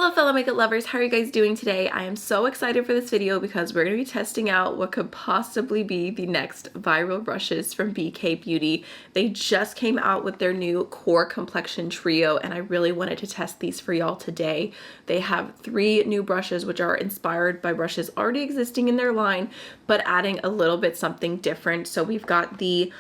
Hello fellow makeup lovers, how are you guys doing today? I am so excited for this video because we're going to be testing out what could possibly be the next viral brushes from BK Beauty. They just came out with their new Core Complexion Trio and I really wanted to test these for y'all today. They have 3 new brushes which are inspired by brushes already existing in their line but adding a little bit something different. So we've got the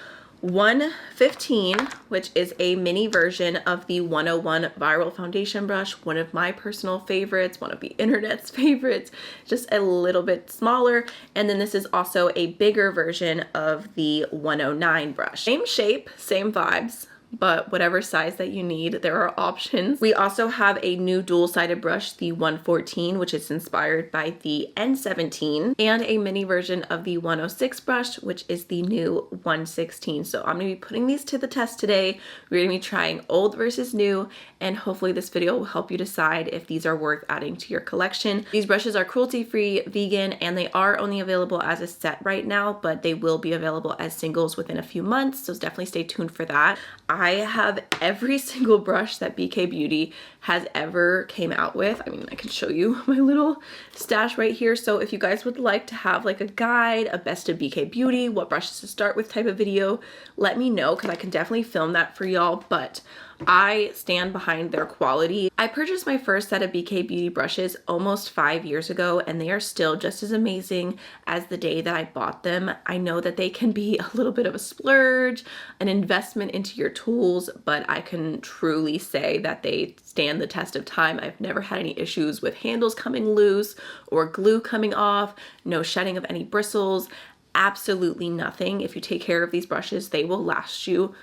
115, which is a mini version of the 101 viral foundation brush, one of my personal favorites, one of the internet's favorites, just a little bit smaller. And then this is also a bigger version of the 109 brush. Same shape, same vibes, but whatever size that you need, there are options. We also have a new dual-sided brush, the 114, which is inspired by the N17, and a mini version of the 106 brush, which is the new 116. So I'm gonna be putting these to the test today. We're gonna be trying old versus new, and hopefully this video will help you decide if these are worth adding to your collection. These brushes are cruelty-free, vegan, and they are only available as a set right now, but they will be available as singles within a few months, so definitely stay tuned for that. I have every single brush that BK Beauty has ever came out with. I mean, I can show you my little stash right here. So if you guys would like to have like a guide, a best of BK Beauty, what brushes to start with type of video, let me know because I can definitely film that for y'all, but I stand behind their quality. I purchased my first set of BK Beauty brushes almost 5 years ago and they are still just as amazing as the day that I bought them. I know that they can be a little bit of a splurge, an investment into your tools, but I can truly say that they stand the test of time. I've never had any issues with handles coming loose or glue coming off, no shedding of any bristles, absolutely nothing. If you take care of these brushes, they will last you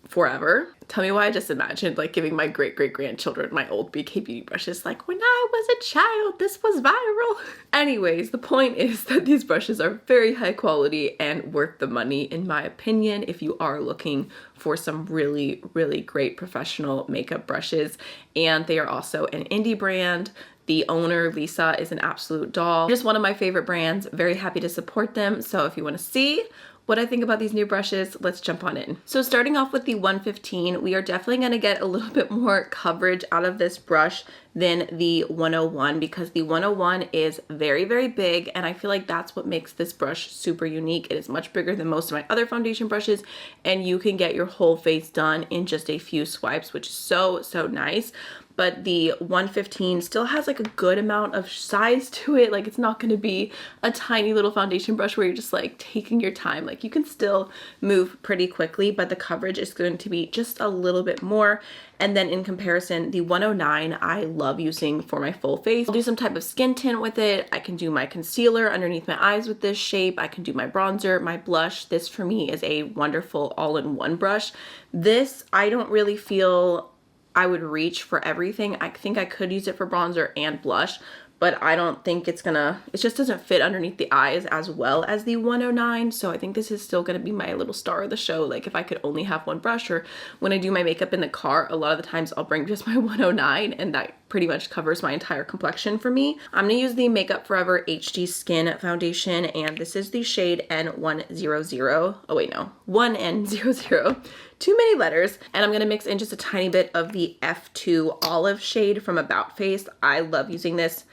forever. Tell me why I just imagined like giving my great-great-grandchildren my old BK Beauty brushes like when I was a child, this was viral. Anyways, the point is that these brushes are very high quality and worth the money in my opinion if you are looking for some really, really great professional makeup brushes. And they are also an indie brand. The owner, Lisa, is an absolute doll. Just one of my favorite brands. Very happy to support them. So if you want to see what I think about these new brushes, let's jump on in. So starting off with the 115, we are definitely gonna get a little bit more coverage out of this brush than the 101 because the 101 is very, very big and I feel like that's what makes this brush super unique. It is much bigger than most of my other foundation brushes and you can get your whole face done in just a few swipes, which is so, so nice. But the 115 still has like a good amount of size to it. Like it's not going to be a tiny little foundation brush where you're just like taking your time. Like you can still move pretty quickly, but the coverage is going to be just a little bit more. And then in comparison, the 109 I love using for my full face. I'll do some type of skin tint with it. I can do my concealer underneath my eyes with this shape. I can do my bronzer, my blush. This for me is a wonderful all-in-one brush. This, I don't really feel I would reach for everything. I think I could use it for bronzer and blush, but I don't think it's gonna, it just doesn't fit underneath the eyes as well as the 109. So I think this is still gonna be my little star of the show. Like if I could only have one brush, or when I do my makeup in the car, a lot of the times I'll bring just my 109 and that pretty much covers my entire complexion for me. I'm gonna use the Makeup Forever HD Skin Foundation and this is the shade N100. Oh wait, no, 1N00. Too many letters. And I'm gonna mix in just a tiny bit of the F2 Olive shade from About Face. I love using this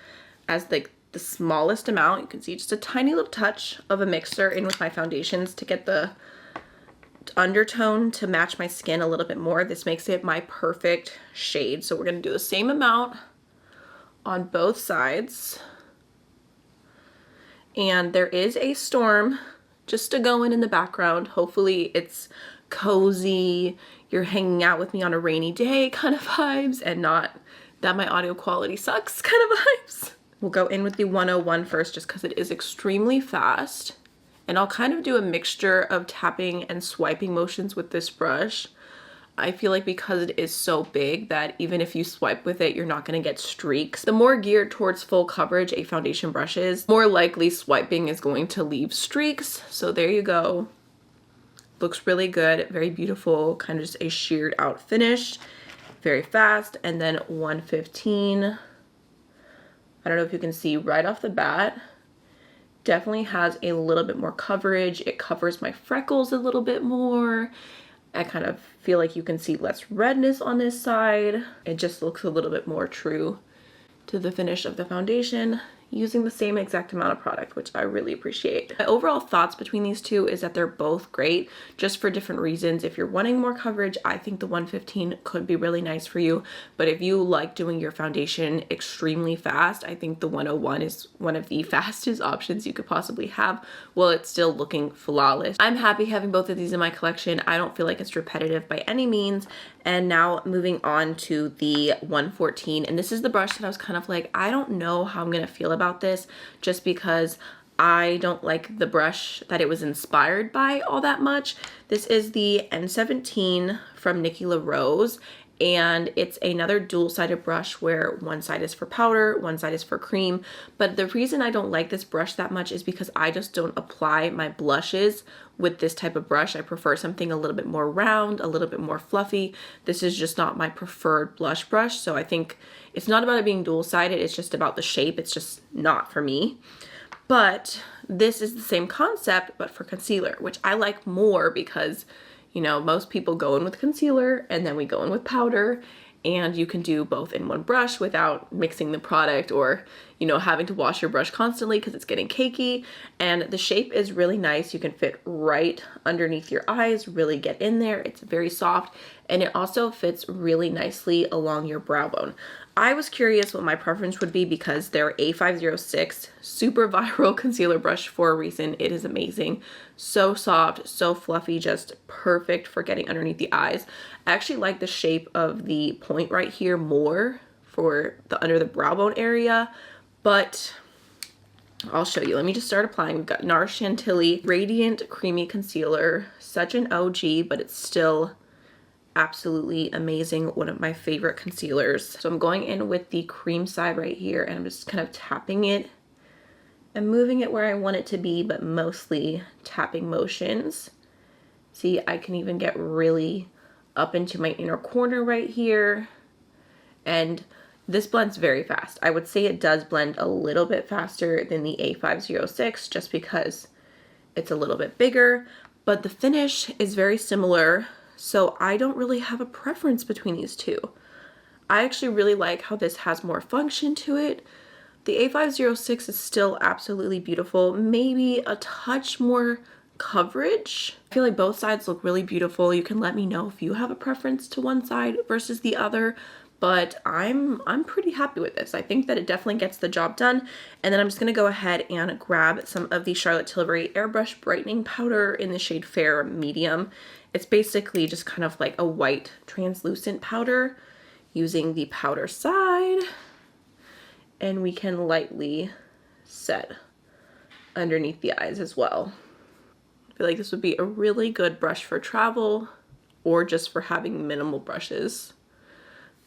as the smallest amount. You can see just a tiny little touch of a mixer in with my foundations to get the undertone to match my skin a little bit more. This makes it my perfect shade. So we're gonna do the same amount on both sides. And there is a storm just to go in the background. Hopefully it's cozy, you're hanging out with me on a rainy day kind of vibes and not that my audio quality sucks kind of vibes. We'll go in with the 101 first just because it is extremely fast. And I'll kind of do a mixture of tapping and swiping motions with this brush. I feel like because it is so big that even if you swipe with it, you're not going to get streaks. The more geared towards full coverage a foundation brush is, more likely swiping is going to leave streaks. So there you go. Looks really good, very beautiful, kind of just a sheared out finish, very fast. And then 115, I don't know if you can see right off the bat, definitely has a little bit more coverage. It covers my freckles a little bit more. I kind of feel like you can see less redness on this side. It just looks a little bit more true to the finish of the foundation using the same exact amount of product, which I really appreciate. My overall thoughts between these two is that they're both great, just for different reasons. If you're wanting more coverage, I think the 115 could be really nice for you. But if you like doing your foundation extremely fast, I think the 101 is one of the fastest options you could possibly have while it's still looking flawless. I'm happy having both of these in my collection. I don't feel like it's repetitive by any means. And now moving on to the 114, and this is the brush that I was kind of like, I don't know how I'm gonna feel about this, just because I don't like the brush that it was inspired by all that much. This is the N17 from Nikki LaRose, and it's another dual-sided brush where one side is for powder, one side is for cream. But the reason I don't like this brush that much is because I just don't apply my blushes with this type of brush. I prefer something a little bit more round, a little bit more fluffy. This is just not my preferred blush brush, so I think it's not about it being dual-sided, it's just about the shape. It's just not for me. But this is the same concept, but for concealer, which I like more because, you know, most people go in with concealer and then we go in with powder, and you can do both in one brush without mixing the product or, you know, having to wash your brush constantly because it's getting cakey. And the shape is really nice. You can fit right underneath your eyes, really get in there. It's very soft, and it also fits really nicely along your brow bone. I was curious what my preference would be because their A506 super viral concealer brush for a reason. It is amazing. So soft, so fluffy, just perfect for getting underneath the eyes. I actually like the shape of the point right here more for the under the brow bone area, but I'll show you. Let me just start applying. We've got NARS Chantilly Radiant Creamy Concealer. Such an OG, but it's still absolutely amazing. One of my favorite concealers. So I'm going in with the cream side right here, and I'm just kind of tapping it and moving it where I want it to be, but mostly tapping motions. See, I can even get really up into my inner corner right here. And this blends very fast. I would say it does blend a little bit faster than the A506 just because it's a little bit bigger, but the finish is very similar. So I don't really have a preference between these two. I actually really like how this has more function to it. The A506 is still absolutely beautiful. Maybe a touch more coverage. I feel like both sides look really beautiful. You can let me know if you have a preference to one side versus the other, but I'm pretty happy with this. I think that it definitely gets the job done. And then I'm just gonna go ahead and grab some of the Charlotte Tilbury Airbrush Brightening Powder in the shade Fair Medium. It's basically just kind of like a white translucent powder, using the powder side, and we can lightly set underneath the eyes as well. I feel like this would be a really good brush for travel or just for having minimal brushes.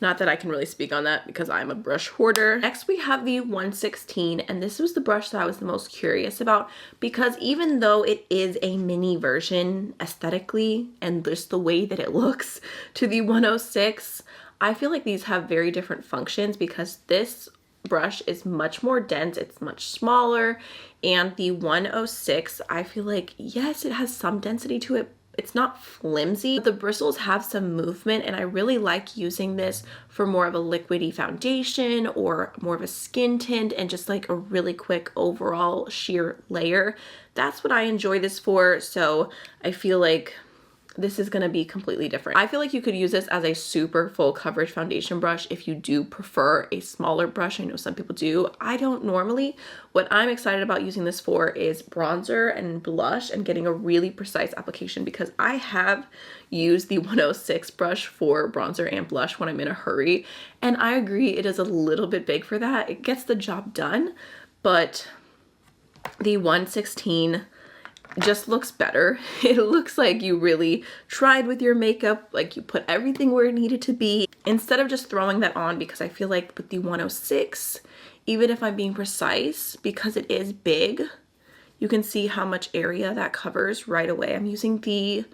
Not that I can really speak on that because I'm a brush hoarder. Next we have the 116, and this was the brush that I was the most curious about because even though it is a mini version aesthetically and just the way that it looks to the 106, I feel like these have very different functions because this brush is much more dense, it's much smaller, and the 106, I feel like, yes, it has some density to it. It's not flimsy, but the bristles have some movement, and I really like using this for more of a liquidy foundation or more of a skin tint and just like a really quick overall sheer layer. That's what I enjoy this for, so I feel like this is gonna be completely different. I feel like you could use this as a super full coverage foundation brush if you do prefer a smaller brush. I know some people do. I don't normally. What I'm excited about using this for is bronzer and blush and getting a really precise application because I have used the 106 brush for bronzer and blush when I'm in a hurry. And I agree, it is a little bit big for that. It gets the job done, but the 116 just looks better. It looks like you really tried with your makeup, like you put everything where it needed to be instead of just throwing that on, because I feel like with the 106, even if I'm being precise, because it is big, you can see how much area that covers right away. I'm using the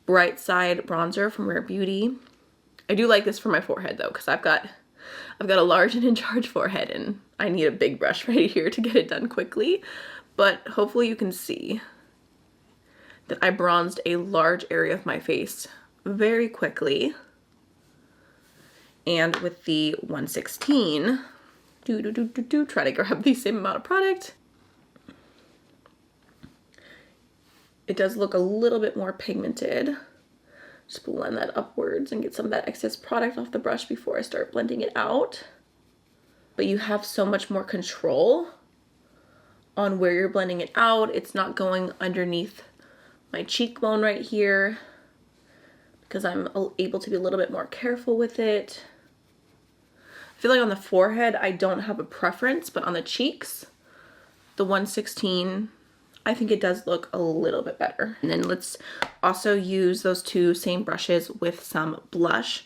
Bright Side bronzer from Rare Beauty. I do like this for my forehead though, because I've got a large and in charge forehead and I need a big brush right here to get it done quickly. But hopefully you can see that I bronzed a large area of my face very quickly. And with the 116, Try to grab the same amount of product. It does look a little bit more pigmented. Just blend that upwards and get some of that excess product off the brush before I start blending it out. But you have so much more control on where you're blending it out. It's not going underneath my cheekbone right here because I'm able to be a little bit more careful with it. I feel like on the forehead, I don't have a preference, but on the cheeks, the 116, I think it does look a little bit better. And then let's also use those two same brushes with some blush,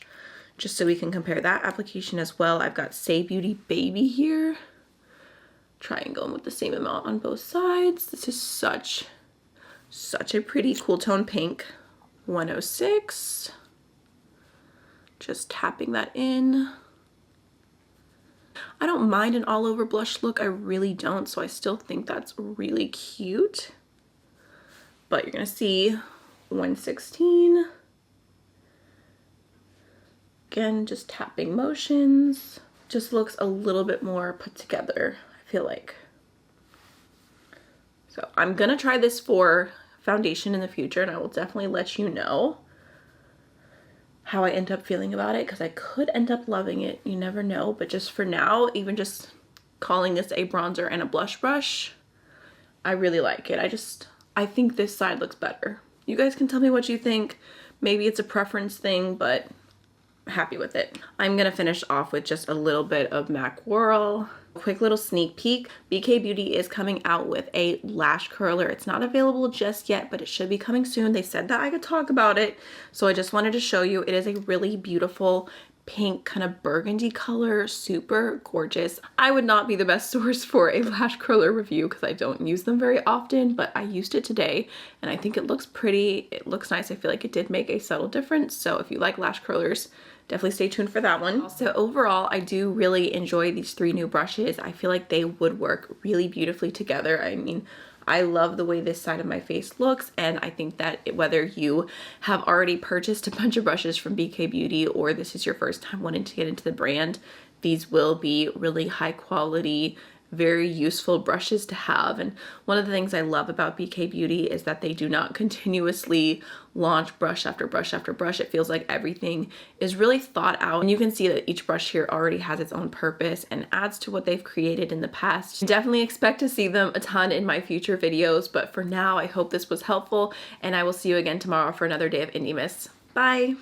just so we can compare that application as well. I've got Say Beauty Baby here. Try and go in with the same amount on both sides. This is such a pretty cool tone pink. 106. Just tapping that in. I don't mind an all over blush look, I really don't, so I still think that's really cute. But you're gonna see 116. Again, just tapping motions. Just looks a little bit more put together, I feel like. So I'm gonna try this for foundation in the future, and I will definitely let you know how I end up feeling about it, because I could end up loving it, you never know. But just for now, even just calling this a bronzer and a blush brush, I really like it. I think this side looks better. You guys can tell me what you think. Maybe it's a preference thing, but I'm happy with it. I'm gonna finish off with just a little bit of MAC Whirl. Quick little sneak peek. BK Beauty is coming out with a lash curler. It's not available just yet, but it should be coming soon. They said that I could talk about it, so I just wanted to show you. It is a really beautiful pink kind of burgundy color, super gorgeous. I would not be the best source for a lash curler review because I don't use them very often, but I used it today and I think it looks pretty. It looks nice. I feel like it did make a subtle difference. So if you like lash curlers, definitely stay tuned for that one. So overall, I do really enjoy these three new brushes. I feel like they would work really beautifully together. I mean, I love the way this side of my face looks, and I think that whether you have already purchased a bunch of brushes from BK Beauty or this is your first time wanting to get into the brand, these will be really high quality, very useful brushes to have. And one of the things I love about BK Beauty is that they do not continuously launch brush after brush after brush. It feels like everything is really thought out, and you can see that each brush here already has its own purpose and adds to what they've created in the past. Definitely expect to see them a ton in my future videos, but for now I hope this was helpful, and I will see you again tomorrow for another day of Indiemas. Bye!